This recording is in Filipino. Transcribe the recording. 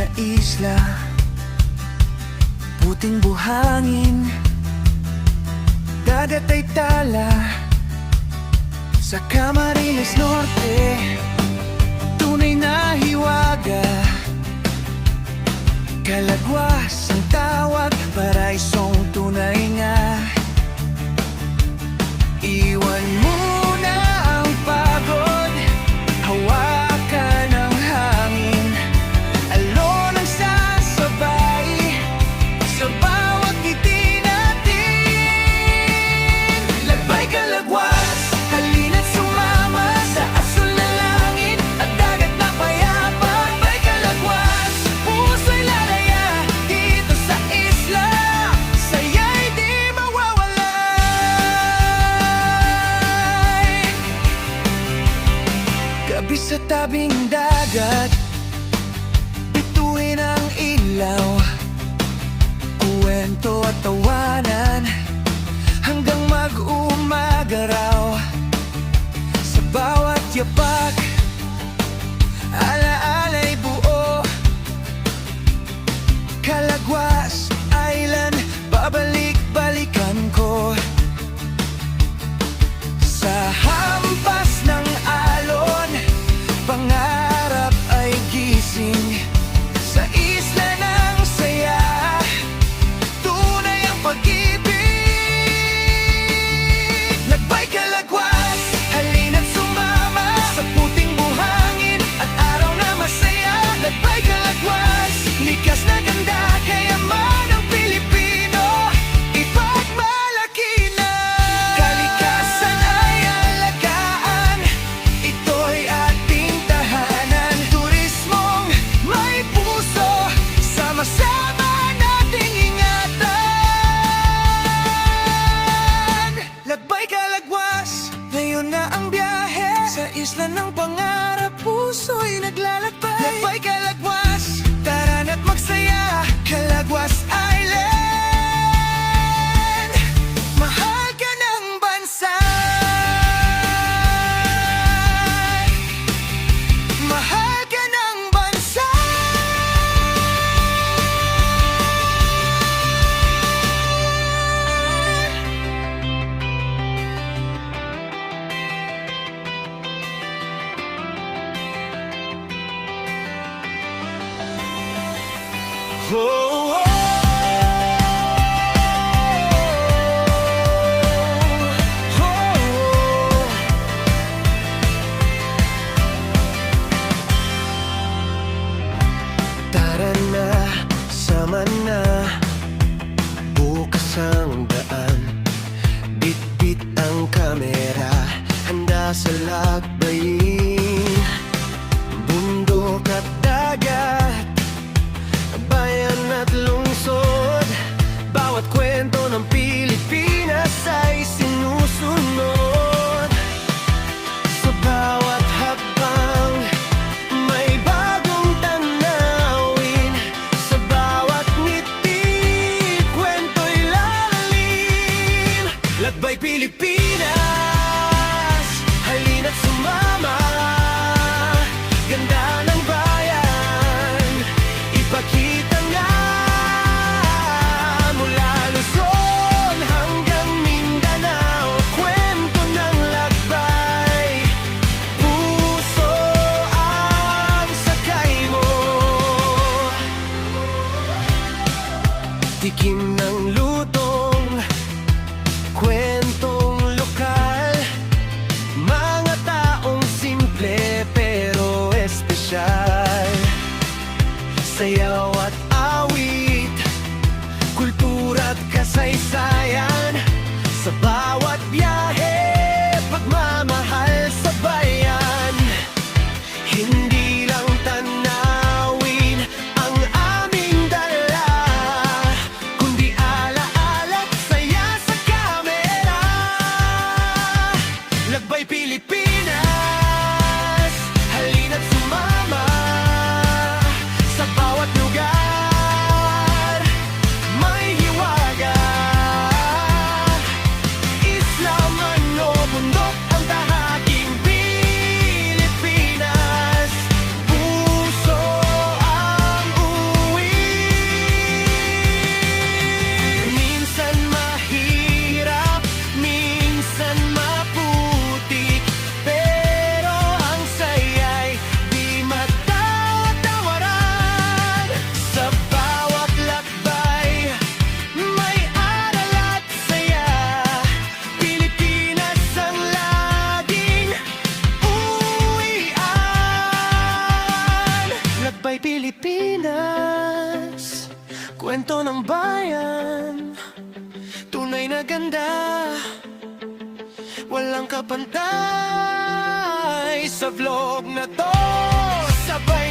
na isla, puting buhangin, dagat ay tala. Sa Camarines Norte, tunay na hiwaga, Calagwas ang tawag, paraisong tunay nga. Iwan muna ang pagod, hawakan ang hangin, alon ang sasabay sa bawat ngiti natin. Lagbay Calagwas, halina't sumama sa asul na langit at dagat na payapa. Lagbay Calagwas, puso'y lalaya dito sa isla, saya'y di mawawalay. Gabi sa tabing dagat, bituin ang ilaw, kwento at tawanan hanggang mag-umaga raw. Sa bawat yapak, alaala'y buo, Calagwas Island, babalik-balikan ko. Sa hampas ng alon, pangarap ay gising, sa isla ng saya, tunay ang pag-ibig. Lagbay Calagwas, halina't sumama sa puting buhangin at araw na masaya. Lagbay Calagwas, likas na ganda, kayaman ng Pilipino, ipagmalaki na. Kalikasan ay alagaan, ito'y ating tahanan. Turismong may puso, sama-sama nating ingatan. Lagbay Calagwas, ngayon na ang biyahe sa isla ng pangarap, puso'y naglalakbay. Lagbay Calagwas, tara na't magsaya, Calagwas Island, mahal ka ng bansa, mahal ka ng bansa. Oh, oh, oh. Tara na, sama na, bukas ang daan, bit-bit ang kamera, handa sa lakbayin. Bundok at dagat, bayan at lungsod, bawat kwento ng Pilipinas ay sinusunod. Sa bawat hakbang, may bagong tanawin, sa bawat ngiti, kwento'y lalalim. Lagbay Pilipinas, halina't sumama, ganda ng bayan, ipakita nga. Mula Luzon hanggang Mindanao, kwento ng lakbay, puso ang sakay mo. Tikim ng lutong, kwentong lokal, mga taong simple pero espesyal. Sayaw at awit, kultura at kasaysayan, sa bawat biyahe, pagmamahal sa bayan. Hindi lang tanawin ang aming dala, kundi alaala at saya sa kamera. Lagbay Pilipinas, halina't sumama sa bawat lugar, may hiwaga, Tagumpay Pilipinas, kwento ng bayan, tunay na ganda, walang kapantay sa vlog na to. Sabay